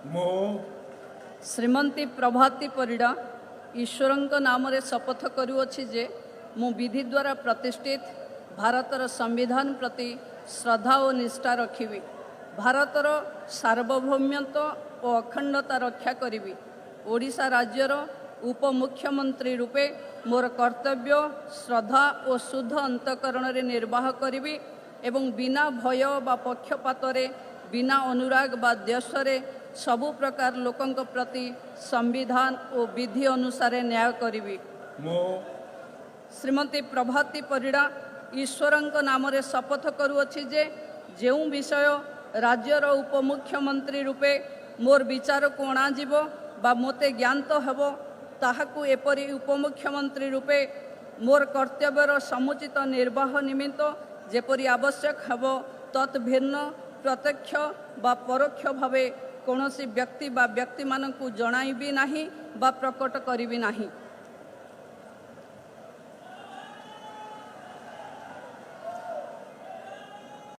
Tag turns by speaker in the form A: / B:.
A: मो
B: श्रीमती प्रभाती परिडा ईश्वरंक नाम रे शपथ करुअछि जे मु विधि द्वारा प्रतिष्ठित भारतर संविधान प्रति श्रद्धा और निष्ठा रखिबी, भारतर सार्वभौमत्व और अखंडता रक्षा करिबी, ओडिशा राज्यर उपमुख्यमंत्री रूपे मोर कर्तव्य श्रद्धा और शुद्ध अंतकरण रे निर्वाह करिबी एवं बिना भय बा पक्षपात रे बिना अनुराग बा देश रे सबु प्रकार लोकंक प्रति संविधान और विधि अनुसार न्याय करिबी।
A: मो
B: श्रीमती प्रभाती परिडा ईश्वरंक नाम रे शपथ करुअछि जे जेउ विषय राज्यर उपमुख्यमंत्री रूपे मोर विचार को अणाजिबो बा मोते ज्ञात हेबो ताहाकु एपरि उपमुख्यमंत्री रूपे मोर कर्तव्यर समुचित निर्वाह निमित्त जेपरि आवश्यक हेबो तत् भिन्न प्रत्यक्ष बा परोक्ष भावे कौनसी व्यक्ति बा व्यक्ति मानकु जणाइबी नाही बा प्रकट करिबी नाही।